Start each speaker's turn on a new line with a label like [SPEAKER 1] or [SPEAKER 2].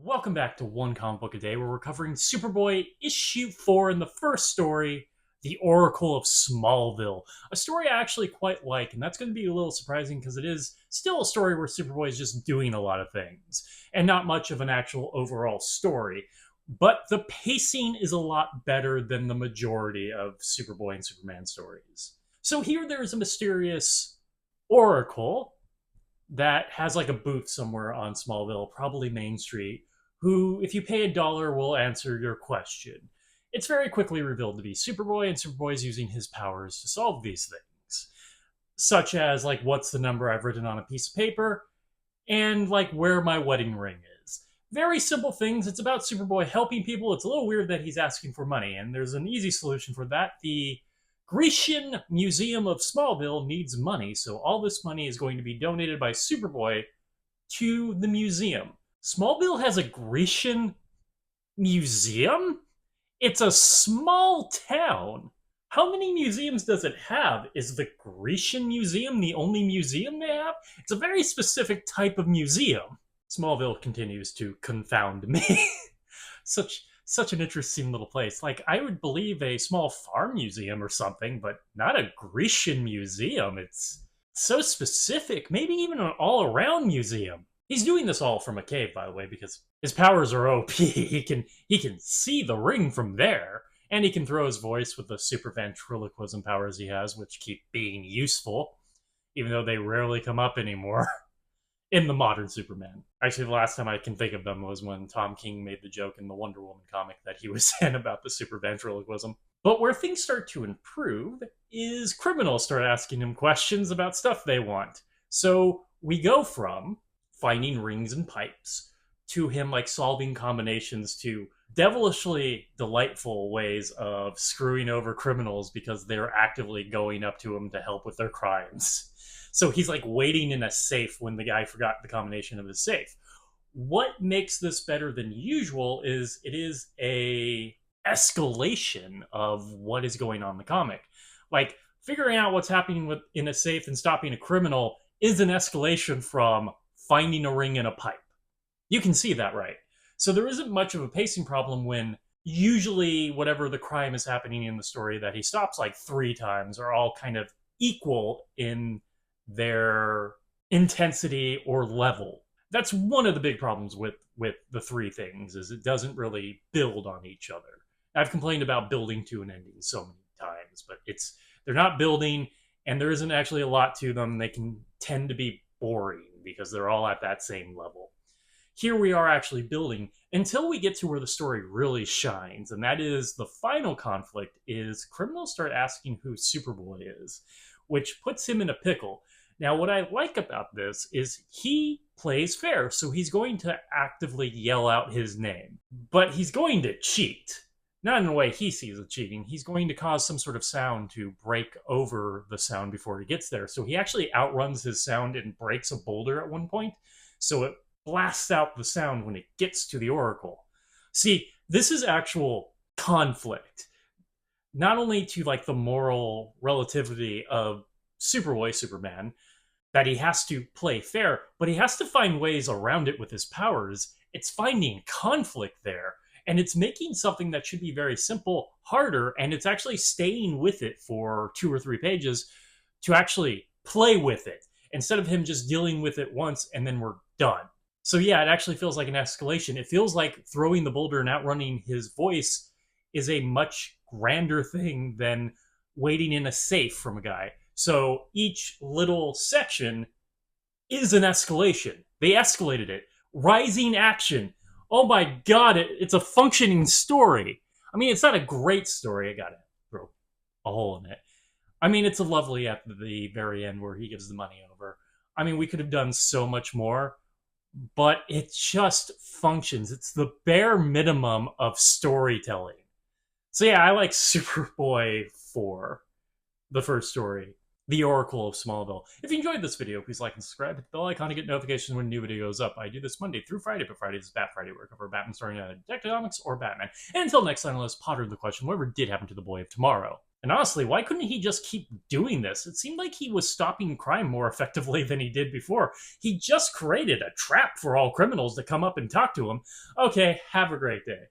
[SPEAKER 1] Welcome back to One Comic Book a Day, where we're covering Superboy issue 4 in the first story, The Oracle of Smallville. A story I actually quite like, and that's going to be a little surprising because it is still a story where Superboy is just doing a lot of things, and not much of an actual overall story. But the pacing is a lot better than the majority of Superboy and Superman stories. So here there's a mysterious Oracle that has like a booth somewhere on Smallville, probably Main Street, who, if you pay $1, will answer your question. It's very quickly revealed to be Superboy, and Superboy is using his powers to solve these things, such as like what's the number I've written on a piece of paper, and like where my wedding ring is. Very simple things. It's about Superboy helping people. It's a little weird that he's asking for money, and there's an easy solution for that. The Grecian Museum of Smallville needs money, so all this money is going to be donated by Superboy to the museum. Smallville has a Grecian museum? It's a small town. How many museums does it have? Is the Grecian Museum the only museum they have? It's a very specific type of museum. Smallville continues to confound me. Such an interesting little place. Like, I would believe a small farm museum or something, but not a Grecian museum. It's so specific. Maybe even an all-around museum. He's doing this all from a cave, by the way, because his powers are OP. He can see the ring from there, and he can throw his voice with the super ventriloquism powers he has, which keep being useful, even though they rarely come up anymore in the modern Superman. Actually, the last time I can think of them was when Tom King made the joke in the Wonder Woman comic that he was in about the super ventriloquism. But where things start to improve is criminals start asking him questions about stuff they want. So we go from finding rings and pipes to him like solving combinations to devilishly delightful ways of screwing over criminals because they're actively going up to him to help with their crimes. So he's like waiting in a safe when the guy forgot the combination of his safe. What makes this better than usual is it is a escalation of what is going on in the comic. Like figuring out what's happening in a safe and stopping a criminal is an escalation from finding a ring in a pipe. You can see that, right? So there isn't much of a pacing problem when usually whatever the crime is happening in the story that he stops like 3 times are all kind of equal in their intensity or level. That's one of the big problems with the 3 things is it doesn't really build on each other. I've complained about building to an ending so many times, but they're not building and there isn't actually a lot to them. They can tend to be boring because they're all at that same level. Here we are actually building until we get to where the story really shines, and that is the final conflict is criminals start asking who Superboy is, which puts him in a pickle. Now, what I like about this is he plays fair, so he's going to actively yell out his name, but he's going to cheat. Not in the way he sees it cheating. He's going to cause some sort of sound to break over the sound before he gets there. So he actually outruns his sound and breaks a boulder at one point. So it blasts out the sound when it gets to the Oracle. See, this is actual conflict. Not only to like the moral relativity of Superboy, Superman, that he has to play fair, but he has to find ways around it with his powers. It's finding conflict there. And it's making something that should be very simple harder, and it's actually staying with it for 2 or 3 pages to actually play with it, instead of him just dealing with it once and then we're done. So yeah, it actually feels like an escalation. It feels like throwing the boulder and outrunning his voice is a much grander thing than waiting in a safe from a guy. So each little section is an escalation. They escalated it. Rising action. Oh my god, it's a functioning story. I mean, it's not a great story. I gotta throw a hole in it. I mean, it's a lovely at the very end where he gives the money over. I mean, we could have done so much more, but it just functions. It's the bare minimum of storytelling. So yeah, I like Superboy 4, the first story. The Oracle of Smallville. If you enjoyed this video, please like and subscribe. Hit the bell icon to get notifications when a new video goes up. I do this Monday through Friday, but Fridays is Bat Friday, where I cover Batman starring Detective Comics or Batman. And until next time, let's ponder the question, whatever did happen to the boy of tomorrow? And honestly, why couldn't he just keep doing this? It seemed like he was stopping crime more effectively than he did before. He just created a trap for all criminals to come up and talk to him. Okay, have a great day.